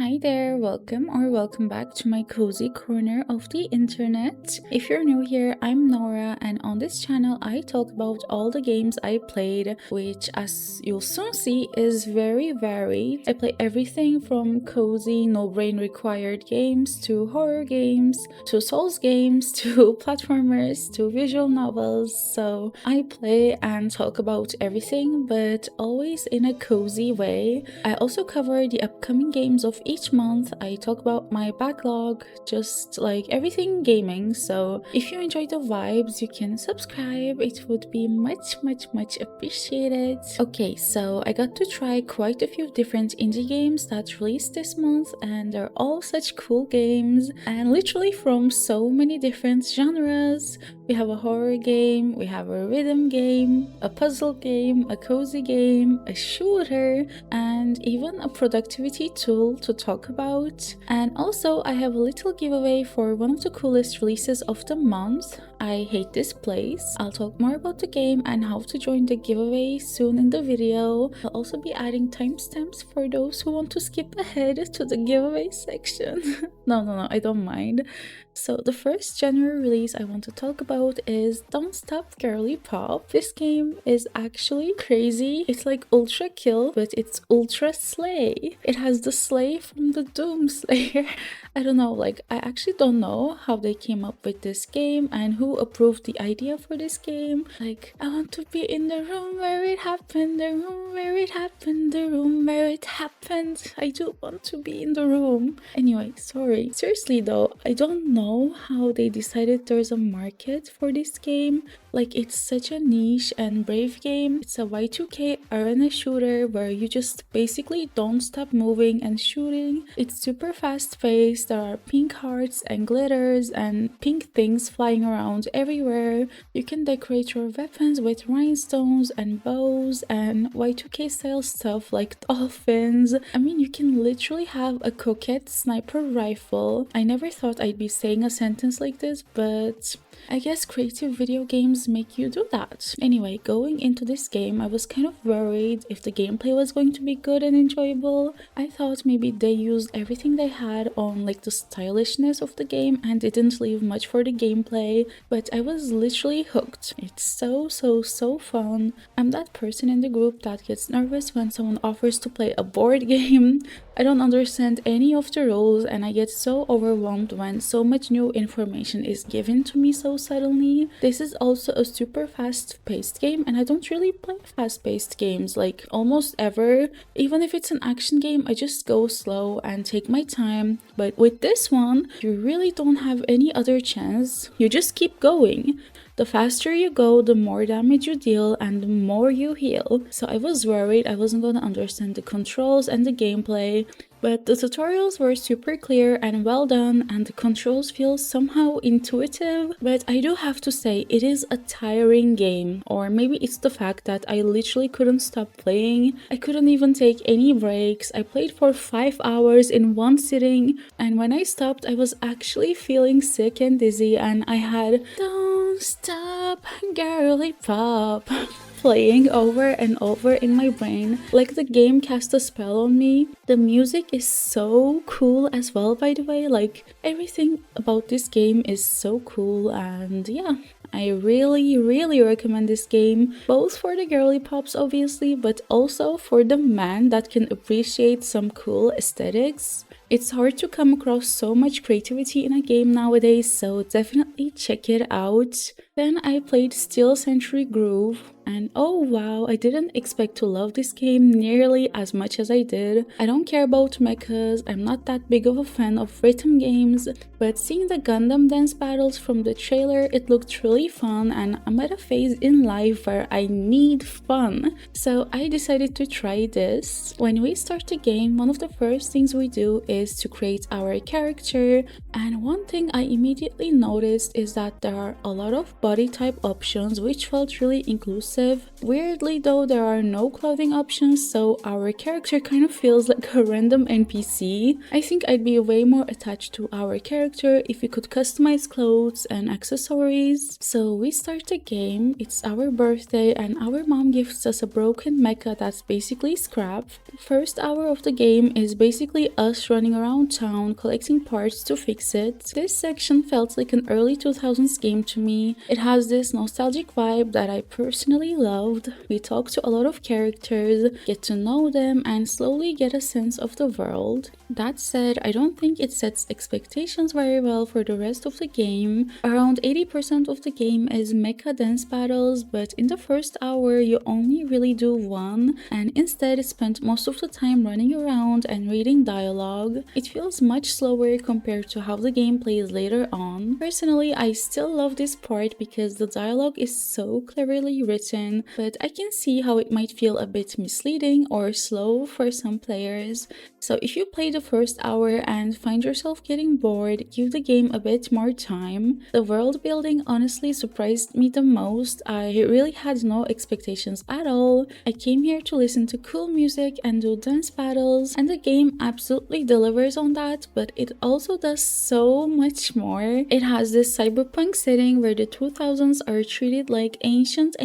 Hi there, welcome back to my cozy corner of the internet. If you're new here, I'm Nora, and on this channel I talk about all the games I played, which as you'll soon see is very varied. I play everything from cozy, no brain required games to horror games, to souls games, to platformers, to visual novels. So I play and talk about everything, but always in a cozy way. I also cover the upcoming games of each month. I talk about my backlog, just like everything gaming. So if you enjoy the vibes, you can subscribe. It would be much appreciated. Okay, so I got to try quite a few different indie games that released this month, and they're all such cool games and literally from so many different genres. We have a horror game, we have a rhythm game, a puzzle game, a cozy game, a shooter, and even a productivity tool to talk about. And also I have a little giveaway for one of the coolest releases of the month. I Hate This Place. I'll talk more about the game and how to join the giveaway soon in the video. I'll also be adding timestamps for those who want to skip ahead to the giveaway section. No, I don't mind. So the first genre release I want to talk about is Don't Stop Girlypop. This game is actually crazy. It's like ultra kill, but it's ultra slay. It has the slay from the Doom Slayer. I don't know, like I actually don't know how they came up with this game and who approved the idea for this game. Like, I want to be in the room where it happened, the room where it happened, the room where it happened. I do want to be in the room. Anyway, sorry. Seriously though, I don't know how they decided there's a market for this game. Like, it's such a niche and brave game. It's a Y2K arena shooter where you just basically don't stop moving and shooting. It's super fast paced. There are pink hearts and glitters and pink things flying around everywhere. You can decorate your weapons with rhinestones and bows and Y2K style stuff like dolphins. I mean, you can literally have a coquette sniper rifle. I never thought I'd be saying a sentence like this, but I guess creative video games make you do that. Anyway, going into this game, I was kind of worried if the gameplay was going to be good and enjoyable. I thought maybe they used everything they had on like the stylishness of the game and didn't leave much for the gameplay, but I was literally hooked. It's so fun. I'm that person in the group that gets nervous when someone offers to play a board game. I don't understand any of the rules and I get so overwhelmed when so much new information is given to me so suddenly. This is also a super fast-paced game and I don't really play fast-paced games like almost ever. Even if it's an action game, I just go slow and take my time. But with this one, you really don't have any other chance. You just keep going. The faster you go, the more damage you deal and the more you heal. So I was worried I wasn't going to understand the controls and the gameplay, but the tutorials were super clear and well done and the controls feel somehow intuitive. But I do have to say it is a tiring game, or maybe it's the fact that I literally couldn't stop playing. I couldn't even take any breaks. I played for 5 hours in one sitting, and when I stopped I was actually feeling sick and dizzy and I had Don't Stop Girlypop playing over and over in my brain, like the game cast a spell on me. The music is so cool as well, by the way. Like, everything about this game is so cool, and yeah, I really recommend this game, both for the girly pops obviously, but also for the man that can appreciate some cool aesthetics. It's hard to come across so much creativity in a game nowadays, so definitely check it out. Then I played Steel Century Groove, and oh wow, I didn't expect to love this game nearly as much as I did. I don't care about mechas, I'm not that big of a fan of rhythm games, but seeing the Gundam dance battles from the trailer, it looked really fun, and I'm at a phase in life where I need fun. So I decided to try this. When we start the game, one of the first things we do is to create our character, and one thing I immediately noticed is that there are a lot of body type options which felt really inclusive impulsive. Weirdly though, there are no clothing options, so our character kind of feels like a random NPC. I think I'd be way more attached to our character if we could customize clothes and accessories. So we start the game, it's our birthday, and our mom gifts us a broken mecha that's basically scrap. First hour of the game is basically us running around town collecting parts to fix it. This section felt like an early 2000s game to me. It has this nostalgic vibe that I personally loved. We talk to a lot of characters, get to know them, and slowly get a sense of the world. That said, I don't think it sets expectations very well for the rest of the game. Around 80% of the game is mecha dance battles, but in the first hour you only really do one, and instead spend most of the time running around and reading dialogue. It feels much slower compared to how the game plays later on. Personally, I still love this part because the dialogue is so cleverly written, but I can see how it might feel a bit misleading or slow for some players. So if you play the first hour and find yourself getting bored, give the game a bit more time. The world building honestly surprised me the most. I really had no expectations at all. I came here to listen to cool music and do dance battles, and the game absolutely delivers on that, but it also does so much more. It has this cyberpunk setting where the 2000s are treated like ancient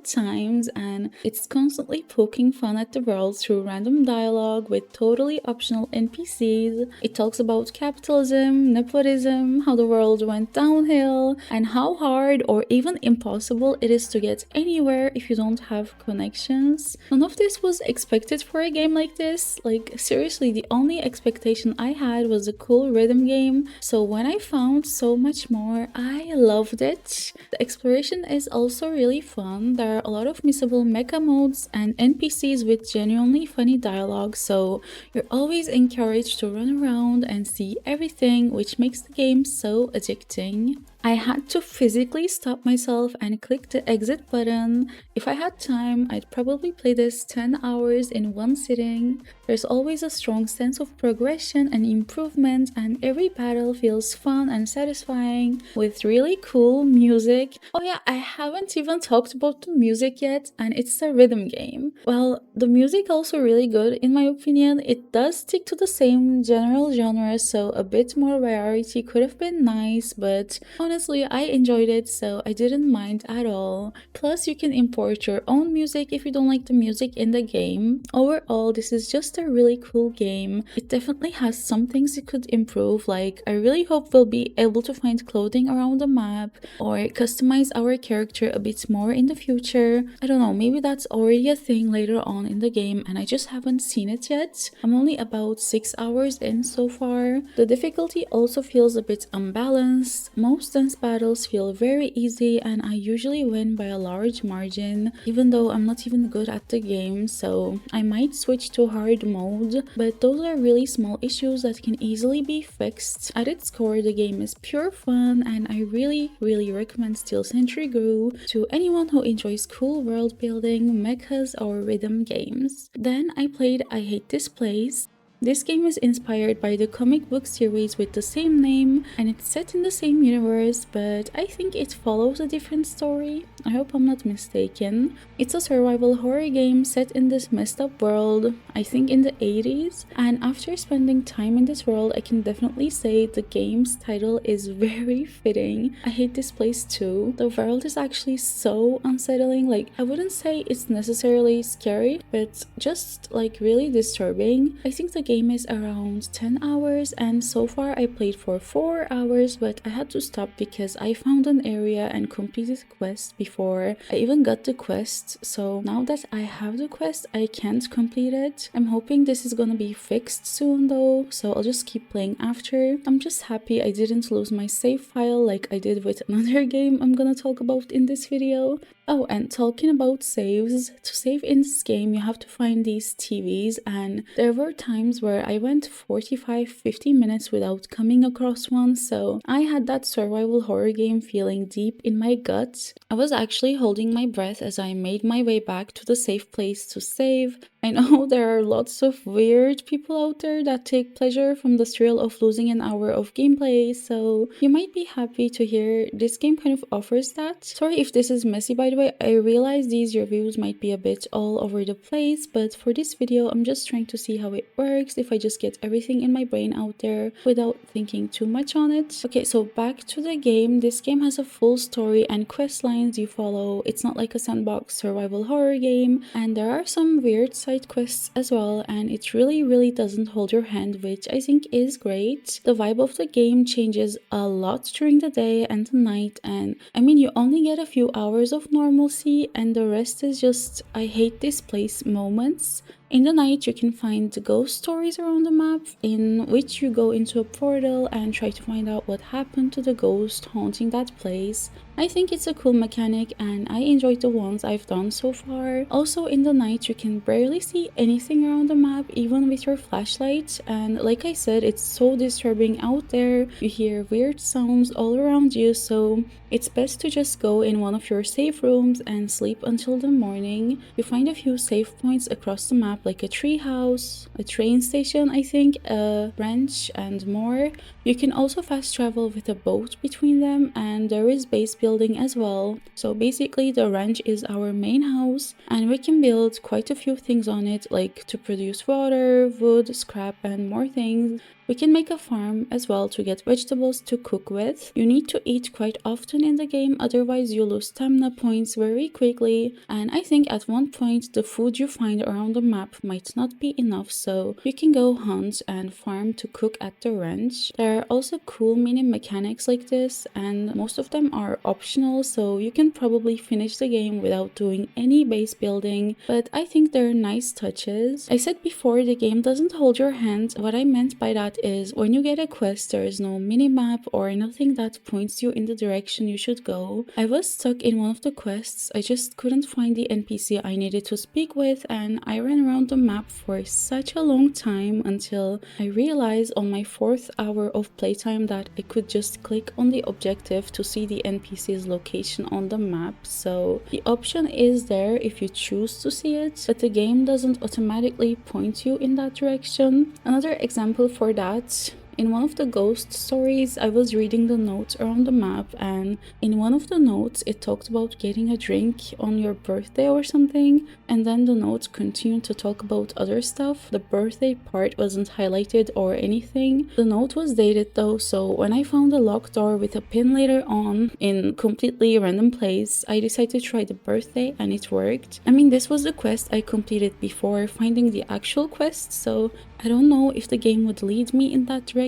times, and it's constantly poking fun at the world through random dialogue with totally optional NPCs. It talks about capitalism, nepotism, how the world went downhill, and how hard or even impossible it is to get anywhere if you don't have connections. None of this was expected for a game like this. Like, seriously, the only expectation I had was a cool rhythm game, so when I found so much more, I loved it. The exploration is also really fun. There are a lot of missable mecha modes and NPCs with genuinely funny dialogue, so you're always encouraged to run around and see everything, which makes the game so addicting. I had to physically stop myself and click the exit button. If I had time, I'd probably play this 10 hours in one sitting. There's always a strong sense of progression and improvement, and every battle feels fun and satisfying with really cool music. Oh yeah, I haven't even talked about the music yet, and it's a rhythm game. Well, the music also really good in my opinion. It does stick to the same general genre, so a bit more variety could have been nice, but honestly, I enjoyed it, so I didn't mind at all. Plus, you can import your own music if you don't like the music in the game. Overall, this is just a really cool game. It definitely has some things it could improve, like I really hope we'll be able to find clothing around the map or customize our character a bit more in the future. I don't know, maybe that's already a thing later on in the game and I just haven't seen it yet. I'm only about 6 hours in so far. The difficulty also feels a bit unbalanced. Most dance battles feel very easy and I usually win by a large margin, even though I'm not even good at the game, so I might switch to hard mode, but those are really small issues that can easily be fixed. At its core, the game is pure fun and I really recommend Steel Century Grew to anyone who enjoys cool world building, mechas or rhythm games. Then I played I Hate This Place. This game is inspired by the comic book series with the same name and it's set in the same universe, but I think it follows a different story. I hope I'm not mistaken. It's a survival horror game set in this messed up world, I think in the 80s, and after spending time in this world I can definitely say the game's title is very fitting. I hate this place too. The world is actually so unsettling. Like, I wouldn't say it's necessarily scary, but just like really disturbing. I think the game is around 10 hours and so far I played for 4 hours, but I had to stop because I found an area and completed a quest before I even got the quest. So now that I have the quest, I can't complete it. I'm hoping this is gonna be fixed soon though, so I'll just keep playing after. I'm just happy I didn't lose my save file like I did with another game I'm gonna talk about in this video. Oh, and talking about saves, to save in this game you have to find these TVs, and there were times where I went 45-50 minutes without coming across one, so I had that survival horror game feeling deep in my gut. I was actually holding my breath as I made my way back to the safe place to save. I know there are lots of weird people out there that take pleasure from the thrill of losing an hour of gameplay, so you might be happy to hear this game kind of offers that. Sorry if this is messy, by the way. I realize these reviews might be a bit all over the place, but for this video I'm just trying to see how it works if I just get everything in my brain out there without thinking too much on it. Okay, so back to the game. This game has a full story and quest lines you follow. It's not like a sandbox survival horror game, and there are some weird side quests as well, and it really doesn't hold your hand, which I think is great. The vibe of the game changes a lot during the day and the night, and I mean, you only get a few hours of normalcy and the rest is just I hate this place moments. In the night, you can find ghost stories around the map, in which you go into a portal and try to find out what happened to the ghost haunting that place. I think it's a cool mechanic and I enjoyed the ones I've done so far. Also, in the night, you can barely see anything around the map, even with your flashlight, and like I said, it's so disturbing out there. You hear weird sounds all around you, so it's best to just go in one of your safe rooms and sleep until the morning. You find a few safe points across the map, like a tree house, a train station, I think, a ranch, and more. You can also fast travel with a boat between them, and there is base building as well. So basically the ranch is our main house, and we can build quite a few things on it, like to produce water, wood, scrap, and more things. We can make a farm as well to get vegetables to cook with. You need to eat quite often in the game, otherwise you lose stamina points very quickly, and I think at one point the food you find around the map might not be enough, so you can go hunt and farm to cook at the ranch. There are also cool mini mechanics like this, and most of them are optional, so you can probably finish the game without doing any base building, but I think they're nice touches. I said before the game doesn't hold your hand. What I meant by that is when you get a quest, there is no mini-map or nothing that points you in the direction you should go. I was stuck in one of the quests. I just couldn't find the NPC I needed to speak with, and I ran around the map for such a long time until I realized on my 4th hour of playtime that I could just click on the objective to see the NPC's location on the map. So the option is there if you choose to see it, but the game doesn't automatically point you in that direction. Another example for that, in one of the ghost stories, I was reading the notes around the map, and in one of the notes it talked about getting a drink on your birthday or something, and then the notes continued to talk about other stuff. The birthday part wasn't highlighted or anything. The note was dated though, so when I found a locked door with a pin later on in completely random place, I decided to try the birthday and it worked. I mean, this was the quest I completed before finding the actual quest, so I don't know if the game would lead me in that direction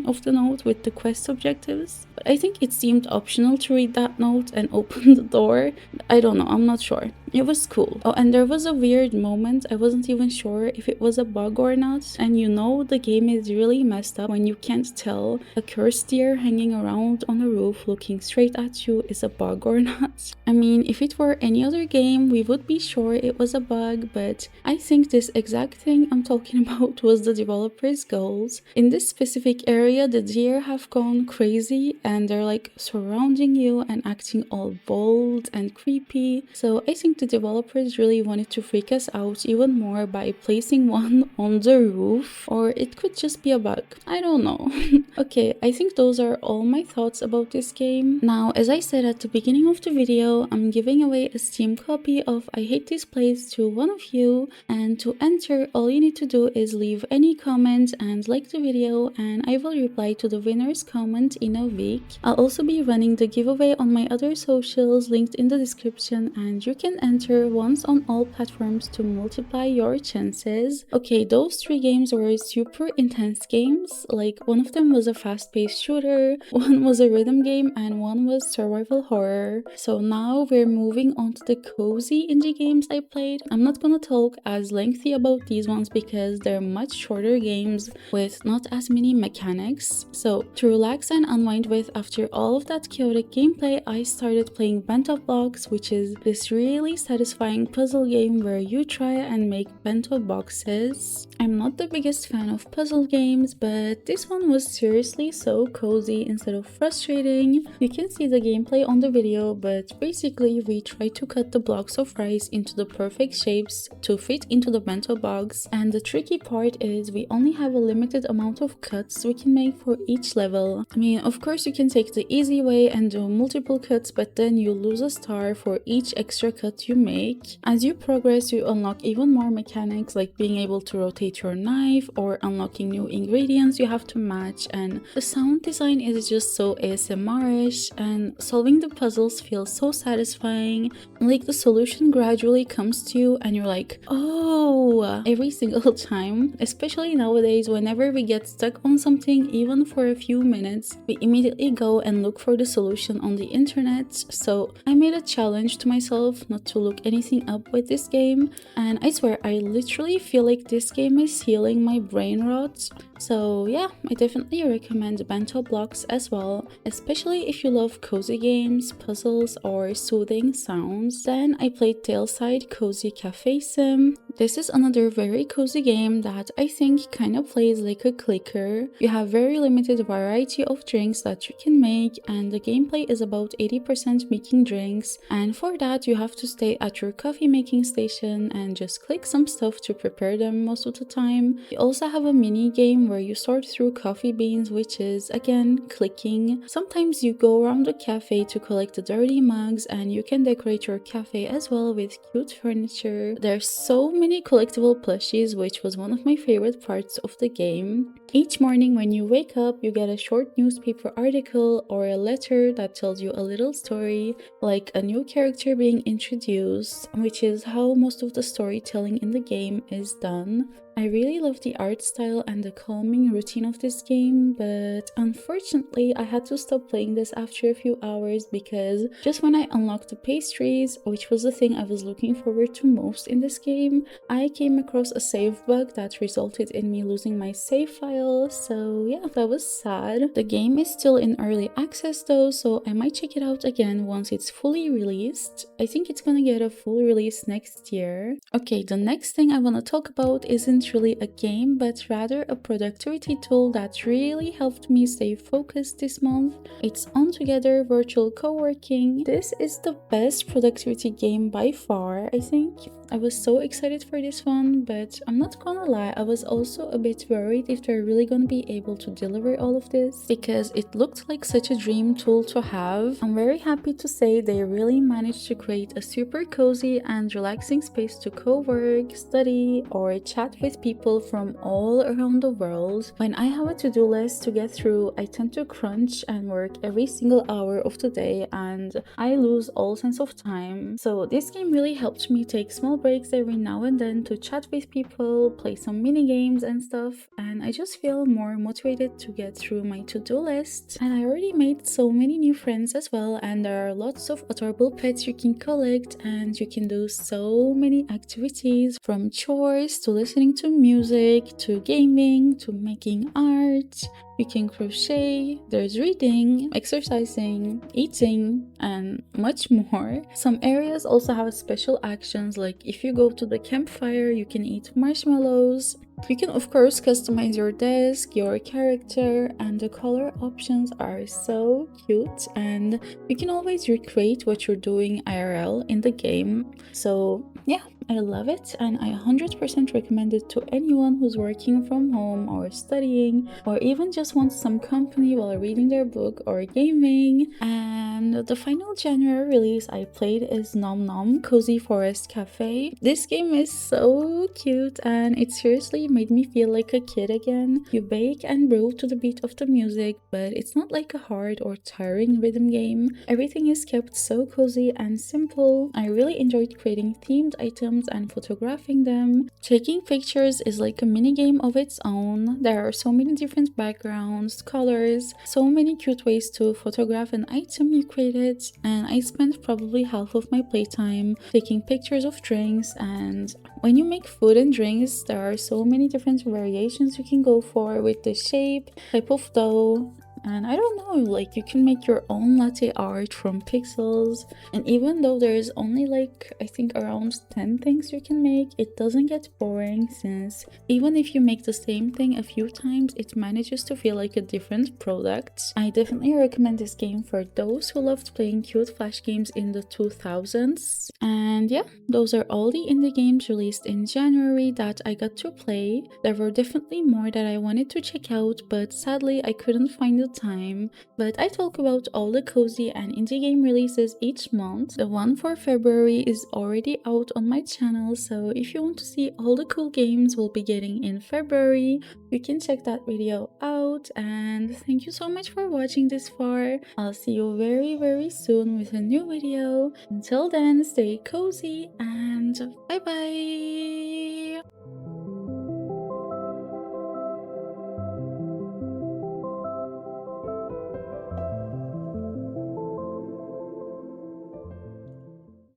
of the note with the quest objectives, but I think it seemed optional to read that note and open the door. I don't know, I'm not sure. It was cool. Oh, and there was a weird moment. I wasn't even sure if it was a bug or not. And you know the game is really messed up when you can't tell a cursed deer hanging around on a roof looking straight at you is a bug or not. I mean, if it were any other game, we would be sure it was a bug, but I think this exact thing I'm talking about was the developer's goals. In this specific area, the deer have gone crazy and they're like surrounding you and acting all bold and creepy. So I think the developers really wanted to freak us out even more by placing one on the roof, or it could just be a bug. I don't know. Okay, I think those are all my thoughts about this game. Now, as I said at the beginning of the video, I'm giving away a Steam copy of I Hate This Place to one of you, and to enter, all you need to do is leave any comment and like the video, and I will reply to the winner's comment in a week. I'll also be running the giveaway on my other socials linked in the description, and you can enter once on all platforms to multiply your chances. Okay, those 3 games were super intense games. Like, one of them was a fast-paced shooter, one was a rhythm game, and one was survival horror. So now we're moving on to the cozy indie games I played. I'm not gonna talk as lengthy about these ones because they're much shorter games with not as many mechanics. So to relax and unwind with after all of that chaotic gameplay, I started playing Bento Blocks, which is this really satisfying puzzle game where you try and make bento boxes. I'm not the biggest fan of puzzle games, but this one was seriously so cozy instead of frustrating. You can see the gameplay on the video, but basically we try to cut the blocks of rice into the perfect shapes to fit into the bento box, and the tricky part is we only have a limited amount of cuts we can make for each level. I mean, of course you can take the easy way and do multiple cuts, but then you lose a star for each extra cut you make. As you progress, you unlock even more mechanics like being able to rotate your knife or unlocking new ingredients you have to match, and the sound design is just so ASMR-ish, and solving the puzzles feels so satisfying. Like the solution gradually comes to you and you're like, oh, every single time. Especially nowadays, whenever we get stuck on something, even for a few minutes, we immediately go and look for the solution on the internet. So I made a challenge to myself not to look anything up with this game, and I swear I literally feel like this game is healing my brain rot. So yeah, I definitely recommend Bento Blocks as well, especially if you love cozy games, puzzles, or soothing sounds. Then I played Tailside Cozy Cafe Sim. This is another very cozy game that I think kind of plays like a clicker. You have very limited variety of drinks that you can make, and the gameplay is about 80% making drinks, and for that you have to stay at your coffee making station and just click some stuff to prepare them most of the time. You also have a mini game where you sort through coffee beans, which is again clicking. Sometimes you go around the cafe to collect the dirty mugs, and you can decorate your cafe as well with cute furniture. There's so many collectible plushies, which was one of my favorite parts of the game. Each morning when you wake up, you get a short newspaper article or a letter that tells you a little story, like a new character being introduced, which is how most of the storytelling in the game is done. I really love the art style and the calming routine of this game, but unfortunately I had to stop playing this after a few hours because just when I unlocked the pastries, which was the thing I was looking forward to most in this game, I came across a save bug that resulted in me losing my save file. So yeah, that was sad. The game is still in early access though, so I might check it out again once it's fully released. I think it's gonna get a full release next year. Okay, the next thing I want to talk about isn't really a game, but rather a productivity tool that really helped me stay focused this month. It's Ontogether Virtual Co-working. This is the best productivity game by far, I think. I was so excited for this one, but I'm not gonna lie, I was also a bit worried if they're really gonna be able to deliver all of this, because it looked like such a dream tool to have. I'm very happy to say they really managed to create a super cozy and relaxing space to co-work, study, or chat with people from all around the world. When I have a to-do list to get through, I tend to crunch and work every single hour of the day, and I lose all sense of time. So this game really helped me take small breaks every now and then to chat with people, play some mini games and stuff, and I just feel more motivated to get through my to-do list. And I already made so many new friends as well, and there are lots of adorable pets you can collect, and you can do so many activities, from chores to listening to music to gaming to making art. You can crochet, there's reading, exercising, eating, and much more. Some areas also have special actions, like if you go to the campfire, you can eat marshmallows. You can of course customize your desk, your character, and the color options are so cute, and you can always recreate what you're doing IRL in the game. So yeah, I love it, and I 100% recommend it to anyone who's working from home or studying, or even just wants some company while reading their book or gaming. And the final January release I played is Nom Nom Cozy Forest Cafe. This game is so cute, and it seriously made me feel like a kid again. You bake and brew to the beat of the music, but it's not like a hard or tiring rhythm game. Everything is kept so cozy and simple. I really enjoyed creating themed items and photographing them. Taking pictures is like a mini game of its own. There are so many different backgrounds, colors, so many cute ways to photograph an item you created, and I spent probably half of my playtime taking pictures of drinks and When you make food and drinks, there are so many different variations you can go for with the shape, type of dough, and I don't know, like you can make your own latte art from pixels. And even though there's only like I think around 10 things you can make, it doesn't get boring, since even if you make the same thing a few times, it manages to feel like a different product. I definitely recommend this game for those who loved playing cute flash games in the 2000s. And yeah, those are all the indie games released in January that I got to play. There were definitely more that I wanted to check out, but sadly I couldn't find the time. But I talk about all the cozy and indie game releases each month. The one for February is already out on my channel, so if you want to see all the cool games we'll be getting in February, you can check that video out. And thank you so much for watching this far. I'll see you very soon with a new video. Until then, stay cozy and bye bye!